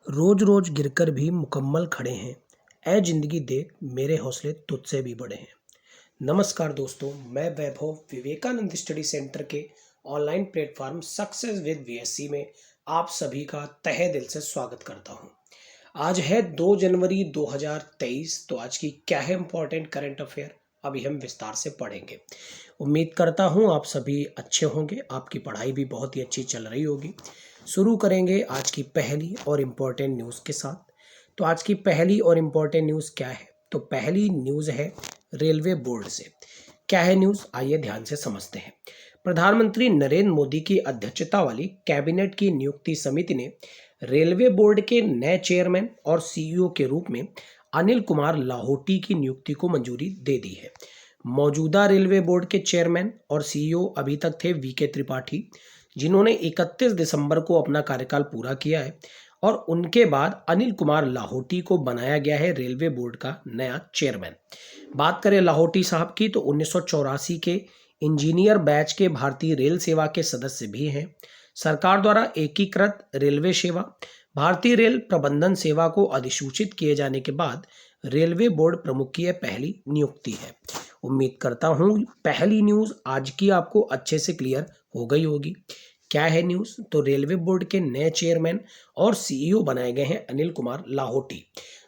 रोज रोज गिरकर भी मुकम्मल खड़े हैं। ऐ जिंदगी देख मेरे हौसले तुझसे भी बड़े हैं। नमस्कार दोस्तों, मैं वैभव विवेकानंद स्टडी सेंटर के online platform success with VSC में आप सभी का तहे दिल से स्वागत करता हूं। आज है 2 जनवरी 2023। तो आज की क्या है इंपॉर्टेंट करंट अफेयर, अभी हम विस्तार से पढ़ेंगे। उम्मीद करता हूं आप सभी अच्छे होंगे, आपकी पढ़ाई भी बहुत ही अच्छी चल रही होगी। शुरू करेंगे आज की पहली और इम्पोर्टेंट न्यूज़ के साथ। तो आज की पहली और इम्पोर्टेंट न्यूज़ क्या है? तो पहली न्यूज़ है रेलवे बोर्ड से। क्या है न्यूज़, आइए ध्यान से समझते हैं। प्रधानमंत्री नरेंद्र मोदी की अध्यक्षता वाली कैबिनेट की नियुक्ति समिति ने रेलवे बोर्ड के नए चेयरमैन और सीईओ के रूप में अनिल कुमार लाहोटी की नियुक्ति को मंजूरी दे दी है। मौजूदा रेलवे बोर्ड के चेयरमैन और सीईओ अभी तक थे वीके त्रिपाठी, जिन्होंने 31 दिसंबर को अपना कार्यकाल पूरा किया है, और उनके बाद अनिल कुमार लाहोटी को बनाया गया है रेलवे बोर्ड का नया चेयरमैन। बात करें लाहोटी साहब की, तो 1984 के इंजीनियर बैच के भारतीय रेल सेवा के सदस्य भी हैं। सरकार द्वारा एकीकृत रेलवे सेवा भारतीय रेल प्रबंधन सेवा को अधिसूचित किए जाने के बाद रेलवे बोर्ड प्रमुख की यह पहली नियुक्ति है। उम्मीद करता हूं पहली न्यूज़ आज की आपको अच्छे से क्लियर हो गई होगी। क्या है न्यूज़? तो रेलवे बोर्ड के नए चेयरमैन और सीईओ बनाए गए हैं अनिल कुमार लाहोटी।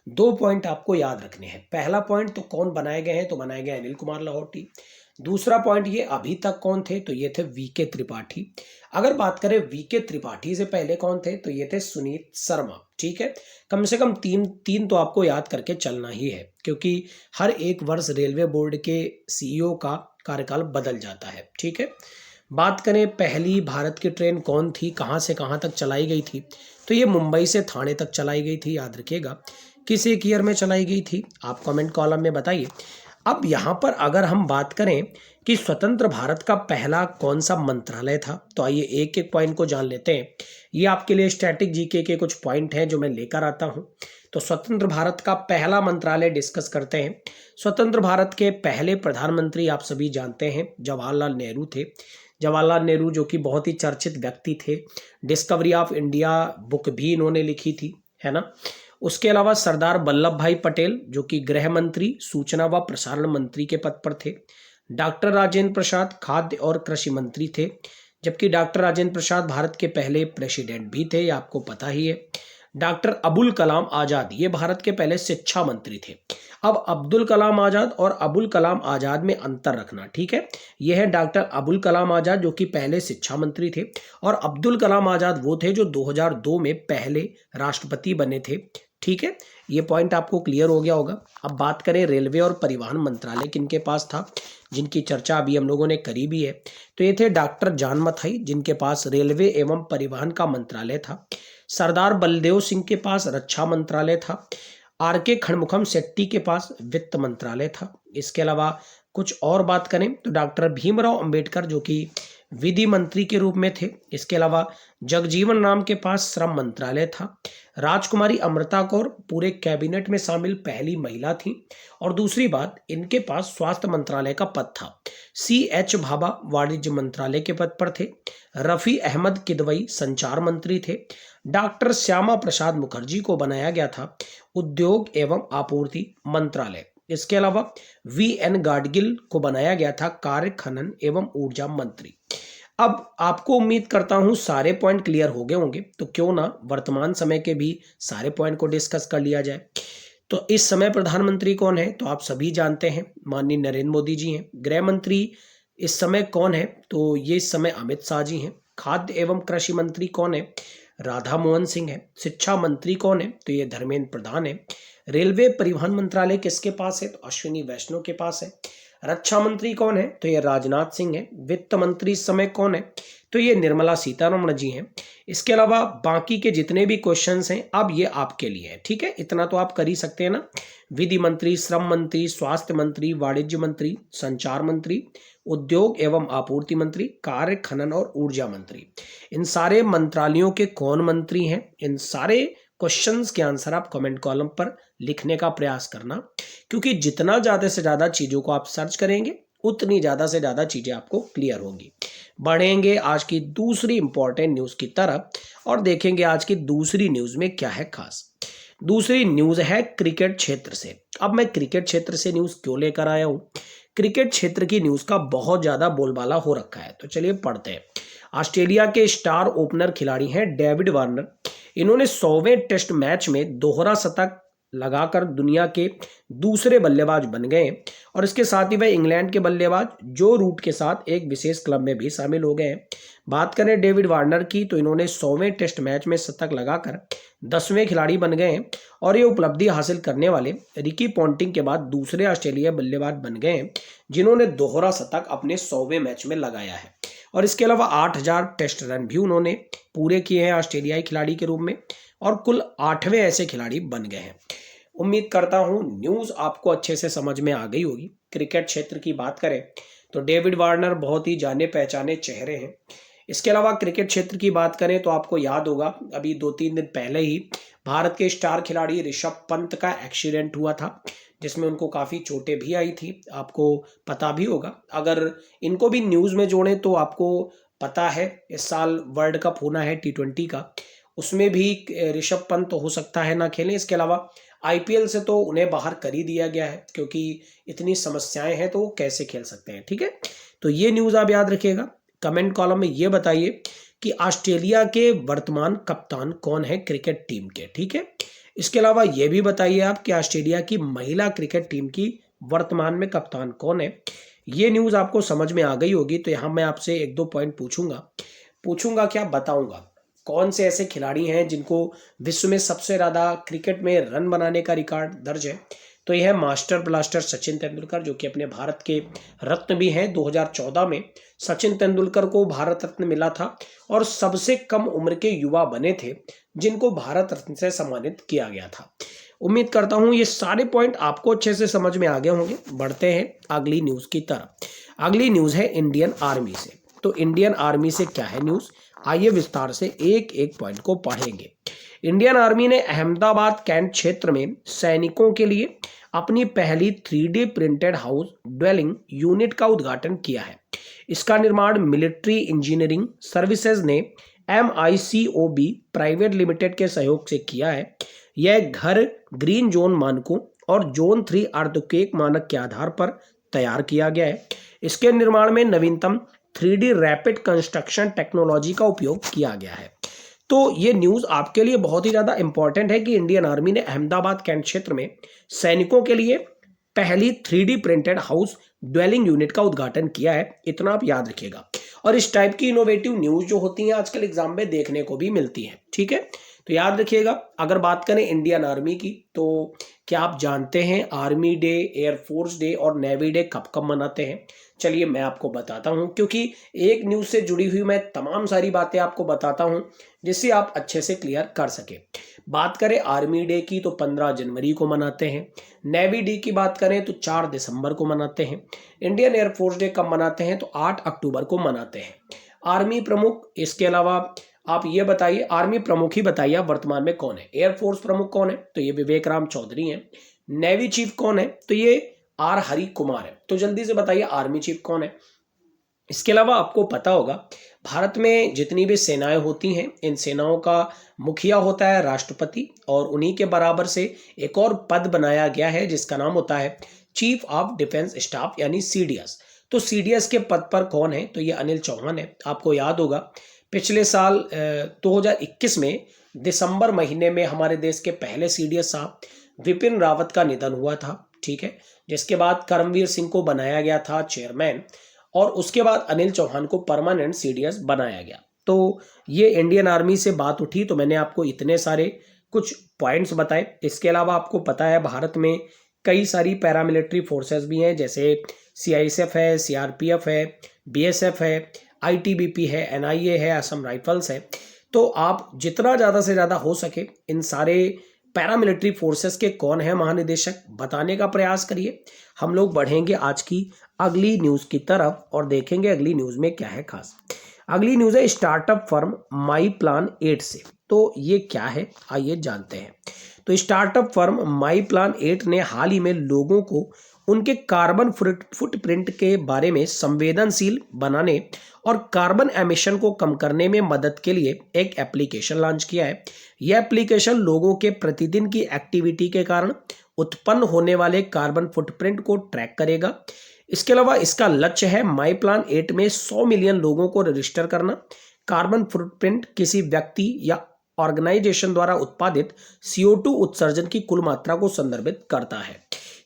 2 पॉइंट आपको याद रखने हैं। पहला पॉइंट, तो कौन बनाए गए हैं? तो बनाए गए अनिल कुमार लाहोटी। दूसरा पॉइंट, ये अभी तक कौन थे? तो ये थे वीके त्रिपाठी। अगर बात करें वीके त्रिपाठी से पहले कौन थे, तो ये थे सुनीत शर्मा। ठीक है, कम से कम तीन तो आपको याद करके चलना ही है, क्योंकि हर एक वर्ष रेलवे बोर्ड के सीईओ का कार्यकाल बदल जाता है। ठीक है, बात करें पहली भारत की ट्रेन कौन थी, कहाँ से कहाँ तक चलाई गई थी, तो ये मुंबई से थाने तक चलाई गई थी। याद रखिएगा, किस एक ईयर में चलाई गई थी, आप कमेंट कॉलम में बताइए। अब यहाँ पर अगर हम बात करें कि स्वतंत्र भारत का पहला कौन सा मंत्रालय था, तो आइए एक एक पॉइंट को जान लेते हैं। ये आपके लिए स्टैटिक जीके के कुछ पॉइंट हैं जो मैं लेकर आता हूँ। तो स्वतंत्र भारत का पहला मंत्रालय डिस्कस करते हैं। स्वतंत्र भारत के पहले प्रधानमंत्री आप सभी जानते हैं, जवाहरलाल नेहरू थे। जवाहरलाल नेहरू जो कि बहुत ही चर्चित व्यक्ति थे, डिस्कवरी ऑफ इंडिया बुक भी इन्होंने लिखी थी, है ना। उसके अलावा सरदार वल्लभ भाई पटेल जो कि गृह मंत्री, सूचना व प्रसारण मंत्री के पद पर थे। डॉक्टर राजेंद्र प्रसाद खाद्य और कृषि मंत्री थे, जबकि डॉक्टर राजेंद्र प्रसाद भारत के पहले प्रेसिडेंट भी थे, ये आपको पता ही है। डॉक्टर अबुल कलाम आज़ाद, ये भारत के पहले शिक्षा मंत्री थे। अब अब्दुल कलाम आज़ाद और अबुल कलाम आज़ाद में अंतर रखना, ठीक है। यह है डॉक्टर अबुल कलाम आज़ाद जो कि पहले शिक्षा मंत्री थे, और अब्दुल कलाम आज़ाद वो थे जो 2002 में पहले राष्ट्रपति बने थे। ठीक है, ये पॉइंट आपको क्लियर हो गया होगा। अब बात करें रेलवे और परिवहन मंत्रालय किनके पास था, जिनकी चर्चा अभी हम लोगों ने करी भी है। तो ये थे डॉक्टर जॉन मथाई, जिनके पास रेलवे एवं परिवहन का मंत्रालय था। सरदार बलदेव सिंह के पास रक्षा मंत्रालय था। आर के खणमुखम शेट्टी के पास वित्त मंत्रालय था। इसके अलावा कुछ और बात करें तो डॉक्टर भीमराव अंबेडकर जो कि विधि मंत्री के रूप में थे। इसके अलावा जगजीवन राम के पास श्रम मंत्रालय था। राजकुमारी अमृता कौर पूरे कैबिनेट में शामिल पहली महिला थी। और दूसरी बात, इनके पास स्वास्थ्य मंत्रालय का पद था। CH भाभा वाणिज्य मंत्रालय के पद पर थे। रफी अहमद किदवई संचार मंत्री थे। डॉक्टर श्यामा प्रसाद मुखर्जी को बनाया गया था उद्योग एवं आपूर्ति मंत्रालय। इसके अलावा VN गाडगिल को बनाया गया था कार्य खनन एवं ऊर्जा मंत्री। अब आपको उम्मीद करता हूं सारे पॉइंट क्लियर हो गए होंगे, तो क्यों ना वर्तमान समय के भी सारे पॉइंट को डिस्कस कर लिया जाए। तो इस समय प्रधानमंत्री कौन है, तो आप सभी जानते हैं, माननीय नरेंद्र मोदी जी हैं। गृह मंत्री इस समय कौन है, तो ये इस समय अमित शाह जी हैं। खाद्य एवं कृषि मंत्री कौन है, राधा मोहन सिंह है। शिक्षा मंत्री कौन है, तो ये धर्मेंद्र प्रधान है। रेलवे परिवहन मंत्रालय किसके पास है, तो अश्विनी वैष्णव के पास है। रक्षा मंत्री कौन है, तो ये राजनाथ सिंह है। वित्त मंत्री इस समय कौन है, तो ये निर्मला सीतारमण जी हैं। इसके अलावा बाकी के जितने भी क्वेश्चंस हैं अब ये आपके लिए है, ठीक है। इतना तो आप कर ही सकते हैं ना। विधि मंत्री, श्रम मंत्री, स्वास्थ्य मंत्री, वाणिज्य मंत्री, संचार मंत्री, उद्योग एवं आपूर्ति मंत्री, कार्य खनन और ऊर्जा मंत्री, इन सारे मंत्रालयों के कौन मंत्री हैं, इन सारे क्वेश्चंस के आंसर आप कमेंट कॉलम पर लिखने का प्रयास करना, क्योंकि जितना ज़्यादा से ज़्यादा चीज़ों को आप सर्च करेंगे उतनी ज़्यादा से ज़्यादा चीज़ें आपको क्लियर होंगी। बढ़ेंगे आज की दूसरी इंपॉर्टेंट न्यूज की तरफ और देखेंगे आज की दूसरी न्यूज में क्या है खास। दूसरी न्यूज है क्रिकेट क्षेत्र से। अब मैं क्रिकेट क्षेत्र से न्यूज क्यों लेकर आया हूं? क्रिकेट क्षेत्र की न्यूज का बहुत ज्यादा बोलबाला हो रखा है, तो चलिए पढ़ते हैं। ऑस्ट्रेलिया के स्टार ओपनर खिलाड़ी हैं डेविड वार्नर। इन्होंने 100वें टेस्ट मैच में दोहरा शतक लगाकर दुनिया के दूसरे बल्लेबाज बन गए और इसके साथ ही वह इंग्लैंड के बल्लेबाज जो रूट के साथ एक विशेष क्लब में भी शामिल हो गए हैं। बात करें डेविड वार्नर की तो इन्होंने 100वें टेस्ट मैच में शतक लगाकर 10वें खिलाड़ी बन गए हैं और ये उपलब्धि हासिल करने वाले रिकी पॉन्टिंग के बाद दूसरे ऑस्ट्रेलियाई बल्लेबाज बन गए हैं जिन्होंने दोहरा शतक अपने 100वें मैच में लगाया है। और इसके अलावा 8000 टेस्ट रन भी उन्होंने पूरे किए हैं ऑस्ट्रेलियाई खिलाड़ी के रूप में और कुल 8वें ऐसे खिलाड़ी बन गए हैं। उम्मीद करता हूं न्यूज आपको अच्छे से समझ में आ गई होगी। क्रिकेट क्षेत्र की बात करें तो डेविड वार्नर बहुत ही जाने पहचाने चेहरे हैं। इसके अलावा क्रिकेट क्षेत्र की बात करें तो आपको याद होगा अभी 2-3 दिन पहले ही भारत के स्टार खिलाड़ी ऋषभ पंत का एक्सीडेंट हुआ था जिसमें उनको काफ़ी चोटें भी आई थी, आपको पता भी होगा। अगर इनको भी न्यूज़ में जोड़ें तो आपको पता है इस साल वर्ल्ड कप होना है T20 का, उसमें भी ऋषभ पंत हो सकता है ना खेलें। इसके अलावा IPL से तो उन्हें बाहर कर ही दिया गया है क्योंकि इतनी समस्याएं हैं तो वो कैसे खेल सकते हैं। ठीक है, तो ये न्यूज़ आप याद रखिएगा। कमेंट कॉलम में ये बताइए कि ऑस्ट्रेलिया के वर्तमान कप्तान कौन है क्रिकेट टीम के। ठीक है, इसके अलावा ये भी बताइए आप कि ऑस्ट्रेलिया की महिला क्रिकेट टीम की वर्तमान में कप्तान कौन है। ये न्यूज़ आपको समझ में आ गई होगी तो यहाँ मैं आपसे 1-2 पॉइंट पूछूंगा क्या बताऊंगा कौन से ऐसे खिलाड़ी हैं जिनको विश्व में सबसे ज़्यादा क्रिकेट में रन बनाने का रिकॉर्ड दर्ज है। तो यह है मास्टर ब्लास्टर सचिन तेंदुलकर जो कि अपने भारत के रत्न भी हैं। 2014 में सचिन तेंदुलकर को भारत रत्न मिला था और सबसे कम उम्र के युवा बने थे जिनको भारत रत्न से सम्मानित किया गया था। उम्मीद करता हूं ये सारे पॉइंट आपको अच्छे से समझ में आ गए होंगे। बढ़ते हैं अगली न्यूज़ की तरफ। अगली न्यूज़ है इंडियन आर्मी से। तो इंडियन आर्मी से क्या है न्यूज़, आइए विस्तार से एक एक पॉइंट को पढ़ेंगे। इंडियन आर्मी ने अहमदाबाद कैंट क्षेत्र में सैनिकों के लिए अपनी पहली 3D printed house dwelling unit का उद्घाटन किया है। इसका निर्माण मिलिट्री इंजीनियरिंग सर्विसेज ने MICOB प्राइवेट लिमिटेड के सहयोग से किया है। यह घर ग्रीन जोन मानकों और जोन 3 अर्थक्वेक मानक के आधार पर तैयार किया गया है। इसके निर्माण में नवीनतम 3D रैपिड कंस्ट्रक्शन टेक्नोलॉजी का उपयोग किया गया है। तो ये न्यूज़ आपके लिए बहुत ही ज़्यादा इंपॉर्टेंट है कि इंडियन आर्मी ने अहमदाबाद कैंट क्षेत्र में सैनिकों के लिए पहली 3D printed house dwelling unit का उद्घाटन किया है। इतना आप याद रखिएगा। और इस टाइप की इनोवेटिव न्यूज़ जो होती हैं आजकल एग्जाम में देखने को भी मिलती हैं। ठीक है, तो याद रखिएगा। अगर बात करें इंडियन आर्मी की तो क्या आप जानते हैं आर्मी डे, एयरफोर्स डे और नेवी डे कब कब मनाते हैं? चलिए मैं आपको बताता हूं, क्योंकि एक न्यूज़ से जुड़ी हुई मैं तमाम सारी बातें आपको बताता हूं जिससे आप अच्छे से क्लियर कर सके। बात करें आर्मी डे की तो 15 जनवरी को मनाते हैं। नेवी डे की बात करें तो 4 दिसंबर को मनाते हैं। इंडियन एयरफोर्स डे कब मनाते हैं तो 8 अक्टूबर को मनाते हैं। आर्मी प्रमुख, इसके अलावा आप ये बताइए आर्मी प्रमुख ही बताइए आप वर्तमान में कौन है। एयरफोर्स प्रमुख कौन है तो ये विवेक राम चौधरी हैं। नेवी चीफ कौन है तो ये R हरि कुमार है। तो जल्दी से बताइए आर्मी चीफ कौन है। इसके अलावा आपको पता होगा भारत में जितनी भी सेनाएं होती हैं इन सेनाओं का मुखिया होता है राष्ट्रपति और उन्हीं के बराबर से एक और पद बनाया गया है जिसका नाम होता है चीफ ऑफ डिफेंस स्टाफ यानी CDS। तो CDS के पद पर कौन है तो ये अनिल चौहान है। आपको याद होगा पिछले साल 2021 में दिसंबर महीने में हमारे देश के पहले CDS साहब विपिन रावत का निधन हुआ था। ठीक है, जिसके बाद करमवीर सिंह को बनाया गया था चेयरमैन और उसके बाद अनिल चौहान को परमानेंट CDS बनाया गया। तो ये इंडियन आर्मी से बात उठी तो मैंने आपको इतने सारे कुछ पॉइंट्स बताए। इसके अलावा आपको पता है भारत में कई सारी पैरामिलिट्री फोर्सेस भी हैं जैसे CISF है, CRPF है, BSF है, ITBP है, NIA है, असम राइफल्स है। तो आप जितना ज़्यादा से ज़्यादा हो सके इन सारे पैरामिलिट्री फोर्सेस के कौन है महानिदेशक बताने का प्रयास करिए। हम लोग बढ़ेंगे आज की अगली न्यूज़ की तरफ और देखेंगे अगली न्यूज़ में क्या है खास। अगली न्यूज़ है स्टार्टअप फर्म माई प्लान 8 से। तो ये क्या है आइए जानते हैं। तो स्टार्टअप फर्म माई प्लान 8 ने हाल ही में लोगों को उनके कार्बन फुटप्रिंट के बारे में संवेदनशील बनाने और कार्बन एमिशन को कम करने में मदद के लिए एक एप्लीकेशन लॉन्च किया है। यह एप्लीकेशन लोगों के प्रतिदिन की एक्टिविटी के कारण उत्पन्न होने वाले कार्बन फुटप्रिंट को ट्रैक करेगा। इसके अलावा इसका लक्ष्य है माई प्लान 8 में 100 मिलियन लोगों को रजिस्टर करना। कार्बन फुटप्रिंट किसी व्यक्ति या ऑर्गेनाइजेशन द्वारा उत्पादित CO2 उत्सर्जन की कुल मात्रा को संदर्भित करता है।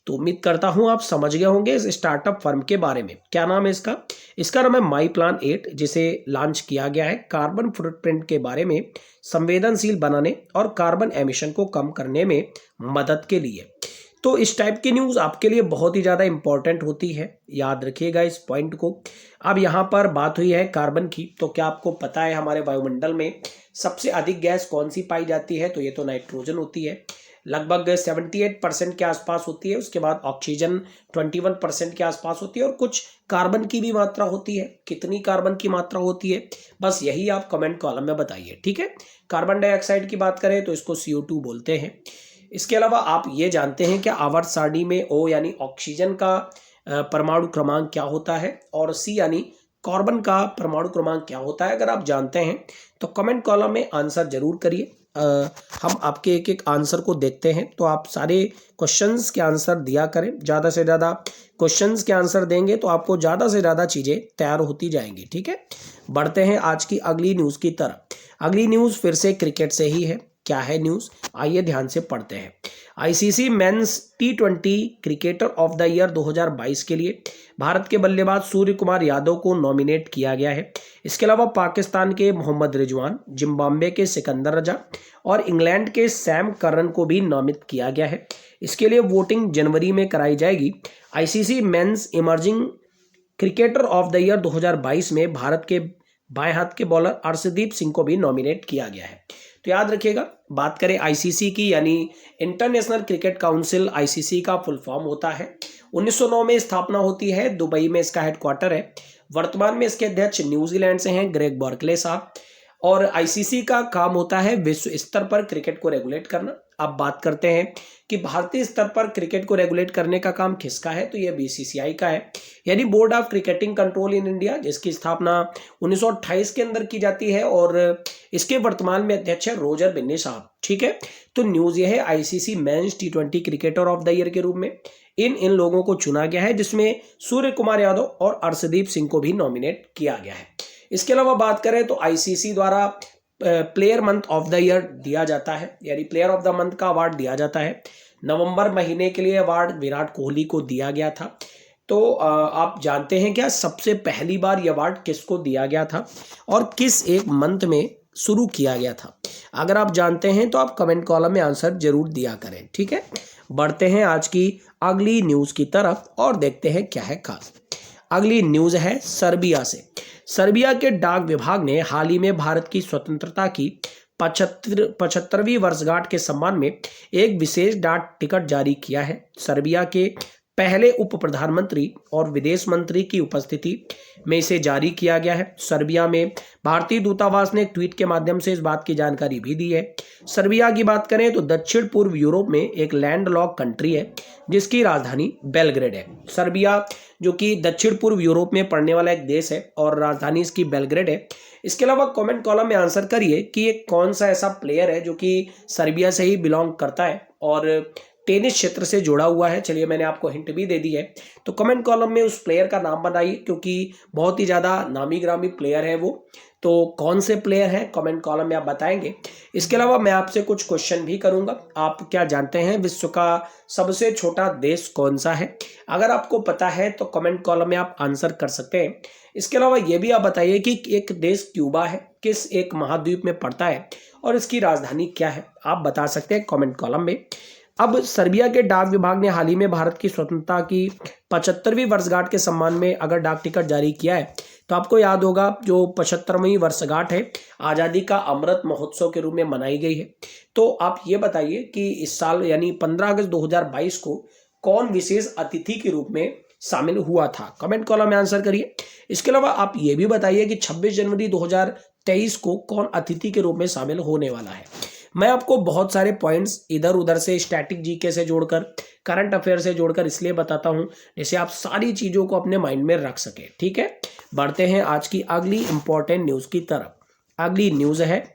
तो उम्मीद करता हूं आप समझ गए होंगे इस स्टार्टअप फर्म के बारे में। क्या नाम है इसका? इसका नाम है माई प्लान 8, जिसे लॉन्च किया गया है कार्बन फुटप्रिंट के बारे में संवेदनशील बनाने और कार्बन एमिशन को कम करने में मदद के लिए। तो इस टाइप की न्यूज़ आपके लिए बहुत ही ज़्यादा इंपॉर्टेंट होती है, याद रखिएगा इस पॉइंट को। अब यहाँ पर बात हुई है कार्बन की, तो क्या आपको पता है हमारे वायुमंडल में सबसे अधिक गैस कौन सी पाई जाती है? तो ये तो नाइट्रोजन होती है, लगभग 78% के आसपास होती है। उसके बाद ऑक्सीजन 21% के आसपास होती है और कुछ कार्बन की भी मात्रा होती है। कितनी कार्बन की मात्रा होती है, बस यही आप कमेंट कॉलम में बताइए, ठीक है। कार्बन डाइऑक्साइड की बात करें तो इसको CO2 बोलते हैं। इसके अलावा आप ये जानते हैं कि आवर्त सारणी में O यानी ऑक्सीजन का परमाणु क्रमांक क्या होता है और C यानी कार्बन का परमाणु क्रमांक क्या होता है? अगर आप जानते हैं तो कमेंट कॉलम में आंसर जरूर करिए। हम आपके एक एक आंसर को देखते हैं, तो आप सारे क्वेश्चंस के आंसर दिया करें। ज़्यादा से ज़्यादा क्वेश्चंस के आंसर देंगे तो आपको ज़्यादा से ज़्यादा चीज़ें तैयार होती जाएंगी, ठीक है। बढ़ते हैं आज की अगली न्यूज़ की तरफ। अगली न्यूज़ फिर से क्रिकेट से ही है। क्या है न्यूज़, आइए ध्यान से पढ़ते हैं। ICC men's T20 cricketer of the year 2022 के लिए भारत के बल्लेबाज सूर्य कुमार यादव को नॉमिनेट किया गया है। इसके अलावा पाकिस्तान के मोहम्मद रिजवान, जिम्बाब्वे के सिकंदर रजा और इंग्लैंड के सैम करन को भी नामित किया गया है। इसके लिए वोटिंग जनवरी में कराई जाएगी। ICC men's emerging cricketer of the year 2022 में भारत के बाएं हाथ के बॉलर अर्शदीप सिंह को भी नॉमिनेट किया गया है। तो याद रखिएगा, बात करें ICC की यानी इंटरनेशनल क्रिकेट काउंसिल, ICC का फुल फॉर्म होता है। 1909 में स्थापना होती है, दुबई में इसका हेडक्वार्टर है। वर्तमान में इसके अध्यक्ष न्यूजीलैंड से हैं ग्रेग बर्कले साहब। और ICC का काम होता है विश्व स्तर पर क्रिकेट को रेगुलेट करना। अब बात करते हैं कि भारतीय स्तर पर क्रिकेट को रेगुलेट करने का काम किसका है, तो ये BCCI का है, यानी board of cricketing control in India, जिसकी स्थापना 1928 के अंदर की जाती है और इसके वर्तमान में अध्यक्ष है रोजर बिन्नी साहब, ठीक है। तो न्यूज़ ये है ICC men's T20 cricketer of the year के रूप में इन लोगों को चुना गया है, जिसमें सूर्य कुमार यादव और अर्शदीप सिंह को भी नॉमिनेट किया गया है। इसके अलावा बात करें तो ICC द्वारा player month of the year दिया जाता है, यानी प्लेयर ऑफ द मंथ का अवार्ड दिया जाता है। नवंबर महीने के लिए अवार्ड विराट कोहली को दिया गया था। तो आप जानते हैं क्या सबसे पहली बार ये अवार्ड किसको दिया गया था और किस एक मंथ में शुरू किया गया था? अगर आप जानते हैं तो आप कमेंट कॉलम में आंसर जरूर दिया करें, ठीक है। बढ़ते हैं आज की अगली न्यूज़ की तरफ और देखते हैं क्या है खास। अगली न्यूज़ है सर्बिया से। सर्बिया के डाक विभाग ने हाल ही में भारत की स्वतंत्रता की 75वीं वर्षगांठ के सम्मान में एक विशेष डाक टिकट जारी किया है। सर्बिया के पहले उप प्रधानमंत्री और विदेश मंत्री की उपस्थिति में इसे जारी किया गया है। सर्बिया में भारतीय दूतावास ने एक ट्वीट के माध्यम से इस बात की जानकारी भी दी है। सर्बिया की बात करें तो दक्षिण पूर्व यूरोप में एक लैंडलॉक कंट्री है जिसकी राजधानी बेलग्रेड है। सर्बिया जो कि दक्षिण पूर्व यूरोप में पड़ने वाला एक देश है और राजधानी इसकी बेलग्रेड है। इसके अलावा कमेंट कॉलम में आंसर करिए कि ये कौन सा ऐसा प्लेयर है जो कि सर्बिया से ही बिलोंग करता है और टेनिस क्षेत्र से जुड़ा हुआ है। चलिए मैंने आपको हिंट भी दे दी है, तो कमेंट कॉलम में उस प्लेयर का नाम बताइए, क्योंकि बहुत ही ज़्यादा नामी ग्रामी प्लेयर है वो। तो कौन से प्लेयर हैं कमेंट कॉलम में आप बताएंगे। इसके अलावा मैं आपसे कुछ क्वेश्चन भी करूंगा। आप क्या जानते हैं विश्व का सबसे छोटा देश कौन सा है? अगर आपको पता है तो कमेंट कॉलम में आप आंसर कर सकते हैं। इसके अलावा ये भी आप बताइए कि एक देश क्यूबा है, किस एक महाद्वीप में पड़ता है और इसकी राजधानी क्या है? आप बता सकते हैं कॉमेंट कॉलम में। अब सर्बिया के डाक विभाग ने हाल ही में भारत की स्वतंत्रता की 75वीं वर्षगांठ के सम्मान में अगर डाक टिकट जारी किया है, तो आपको याद होगा जो 75वीं वर्षगांठ है आज़ादी का अमृत महोत्सव के रूप में मनाई गई है। तो आप ये बताइए कि इस साल यानी 15 अगस्त 2022 को कौन विशेष अतिथि के रूप में शामिल हुआ था? कमेंट कॉलम में आंसर करिए। इसके अलावा आप ये भी बताइए कि 26 जनवरी 2023 को कौन अतिथि के रूप में शामिल होने वाला है। मैं आपको बहुत सारे पॉइंट्स इधर उधर से स्टैटिक जीके से जोड़कर करंट अफेयर से जोड़कर इसलिए बताता हूं जैसे आप सारी चीज़ों को अपने माइंड में रख सके। ठीक है, बढ़ते हैं आज की अगली इंपॉर्टेंट न्यूज़ की तरफ। अगली न्यूज़ है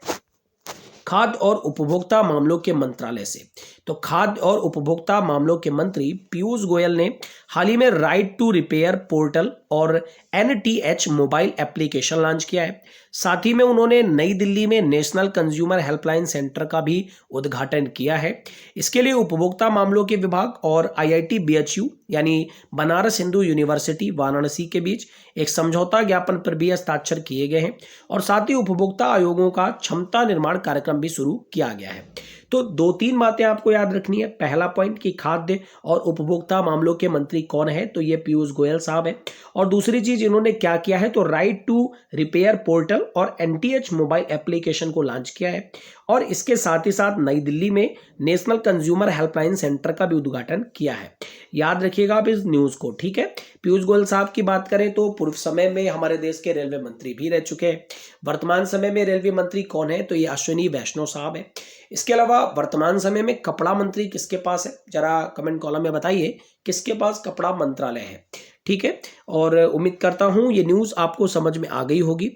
खाद्य और उपभोक्ता मामलों के मंत्रालय से। तो खाद्य और उपभोक्ता मामलों के मंत्री पीयूष गोयल ने हाल ही में राइट टू रिपेयर पोर्टल और NTH मोबाइल एप्लीकेशन लॉन्च किया है। साथ ही में उन्होंने नई दिल्ली में नेशनल कंज्यूमर हेल्पलाइन सेंटर का भी उद्घाटन किया है। इसके लिए उपभोक्ता मामलों के विभाग और IIT BHU यानी बनारस हिंदू यूनिवर्सिटी वाराणसी के बीच एक समझौता ज्ञापन पर भी हस्ताक्षर किए गए हैं और साथ ही उपभोक्ता आयोगों का क्षमता निर्माण कार्यक्रम भी शुरू किया गया है। तो 2-3 बातें आपको याद रखनी है। पहला पॉइंट कि खाद्य और उपभोक्ता मामलों के मंत्री कौन है, तो ये पीयूष गोयल साहब है। और दूसरी चीज इन्होंने क्या किया है, तो राइट टू रिपेयर पोर्टल और NTH मोबाइल एप्लीकेशन को लॉन्च किया है और इसके साथ ही साथ नई दिल्ली में नेशनल कंज्यूमर हेल्पलाइन सेंटर का भी उद्घाटन किया है। याद रखिएगा आप इस न्यूज को। ठीक है, पीयूष गोयल साहब की बात करें तो पूर्व समय में हमारे देश के रेलवे मंत्री भी रह चुके हैं। वर्तमान समय में रेलवे मंत्री कौन है, तो ये अश्विनी वैष्णव साहब है। इसके अलावा वर्तमान समय में कपड़ा मंत्री किसके पास है, जरा कमेंट कॉलम में बताइए किसके पास कपड़ा मंत्रालय है। ठीक है, और उम्मीद करता हूं ये न्यूज़ आपको समझ में आ गई होगी।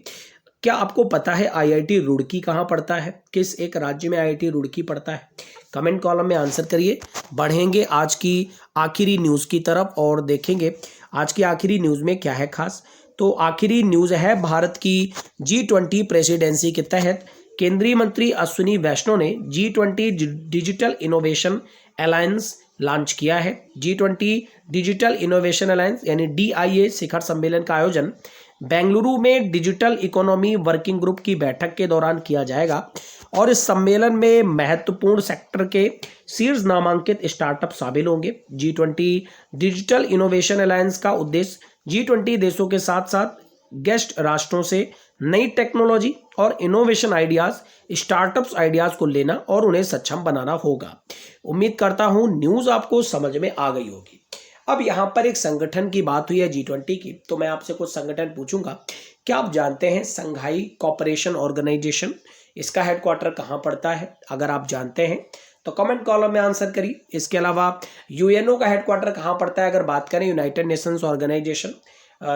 क्या आपको पता है IIT रुड़की कहाँ पड़ता है, किस एक राज्य में IIT रुड़की पड़ता है? कमेंट कॉलम में आंसर करिए। बढ़ेंगे आज की आखिरी न्यूज़ की तरफ और देखेंगे आज की आखिरी न्यूज़ में क्या है खास। तो आखिरी न्यूज़ है भारत की G20 प्रेसिडेंसी के तहत केंद्रीय मंत्री अश्विनी वैष्णव ने G20 digital innovation alliance launch किया है। G20 डिजिटल इनोवेशन अलायंस यानी DIA शिखर सम्मेलन का आयोजन बेंगलुरु में डिजिटल इकोनॉमी वर्किंग ग्रुप की बैठक के दौरान किया जाएगा और इस सम्मेलन में महत्वपूर्ण सेक्टर के शीर्ष नामांकित स्टार्टअप शामिल होंगे। G20 डिजिटल इनोवेशन अलायंस का उद्देश्य G20 देशों के साथ साथ गेस्ट राष्ट्रों से नई टेक्नोलॉजी और इनोवेशन आइडियाज, स्टार्टअप्स आइडियाज को लेना और उन्हें सक्षम बनाना होगा। उम्मीद करता हूं न्यूज आपको समझ में आ गई होगी। अब यहां पर एक संगठन की बात हुई है G20 की, तो मैं आपसे कुछ संगठन पूछूंगा। क्या आप जानते हैं संघाई कोऑपरेशन ऑर्गेनाइजेशन, इसका हेडक्वार्टर कहां पड़ता है? अगर आप जानते हैं तो कमेंट कॉलम में आंसर करिए। इसके अलावा UNO का हेडक्वार्टर कहां पड़ता है? अगर बात करें यूनाइटेड नेशंस ऑर्गेनाइजेशन,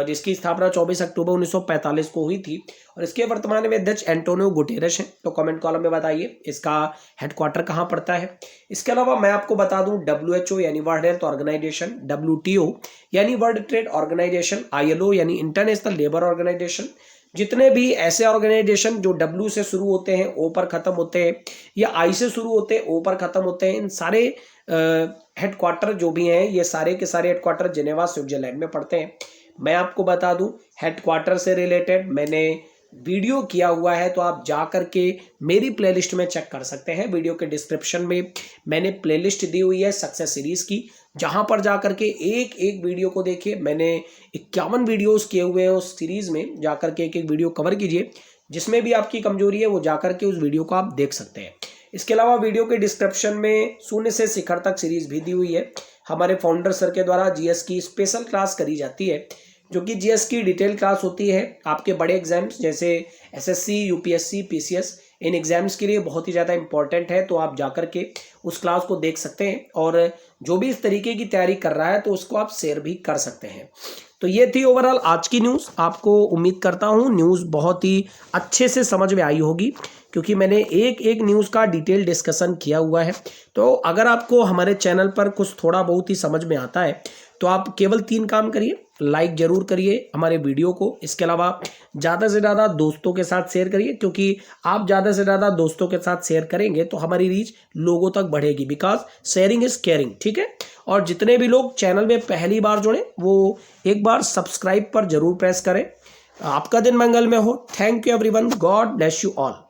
जिसकी स्थापना 24 अक्टूबर 1945 को हुई थी और इसके वर्तमान में अध्यक्ष एंटोनियो गुटेरेस हैं। तो कमेंट कॉलम में बताइए इसका हेडक्वार्टर कहां पड़ता है। इसके अलावा मैं आपको बता दूं WHO यानी वर्ल्ड हेल्थ ऑर्गेनाइजेशन, WTO यानी वर्ल्ड ट्रेड ऑर्गेनाइजेशन, ILO यानी इंटरनेशनल लेबर ऑर्गेनाइजेशन, जितने भी ऐसे ऑर्गेनाइजेशन जो W से शुरू होते हैं O पर खत्म होते हैं या I से शुरू होते हैं O पर खत्म होते हैं, इन सारे हेडक्वार्टर जो भी हैं ये सारे के सारे हेडक्वार्टर जिनेवा स्विट्जरलैंड में पड़ते हैं। मैं आपको बता दूं हेडक्वार्टर से रिलेटेड मैंने वीडियो किया हुआ है, तो आप जा करके मेरी प्लेलिस्ट में चेक कर सकते हैं। वीडियो के डिस्क्रिप्शन में मैंने प्लेलिस्ट दी हुई है सक्सेस सीरीज की, जहां पर जा करके एक एक वीडियो को देखिए। मैंने 51 वीडियोस किए हुए हैं उस सीरीज में, जा करके एक एक वीडियो कवर कीजिए। जिसमें भी आपकी कमजोरी है वो जा करके उस वीडियो को आप देख सकते हैं। इसके अलावा वीडियो के डिस्क्रिप्शन में शून्य से शिखर तक सीरीज भी दी हुई है। हमारे फाउंडर सर के द्वारा GS की स्पेशल क्लास करी जाती है, जो कि GS की डिटेल क्लास होती है आपके बड़े एग्जाम्स जैसे SSC, UPSC, PCS, इन एग्जाम्स के लिए बहुत ही ज़्यादा इंपॉर्टेंट है। तो आप जाकर के उस क्लास को देख सकते हैं और जो भी इस तरीके की तैयारी कर रहा है तो उसको आप शेयर भी कर सकते हैं। तो ये थी ओवरऑल आज की न्यूज़। आपको उम्मीद करता हूँ न्यूज़ बहुत ही अच्छे से समझ में आई होगी, क्योंकि मैंने एक एक न्यूज़ का डिटेल डिस्कशन किया हुआ है। तो अगर आपको हमारे चैनल पर कुछ थोड़ा बहुत ही समझ में आता है तो आप केवल 3 काम करिए। लाइक जरूर करिए हमारे वीडियो को। इसके अलावा ज़्यादा से ज़्यादा दोस्तों के साथ शेयर करिए, क्योंकि आप ज़्यादा से ज़्यादा दोस्तों के साथ शेयर करेंगे तो हमारी रीच लोगों तक बढ़ेगी, बिकॉज शेयरिंग इज़ केयरिंग। ठीक है, और जितने भी लोग चैनल में पहली बार जुड़े वो एक बार सब्सक्राइब पर जरूर प्रेस करें। आपका दिन मंगल में हो। Thank you everyone, God bless you all.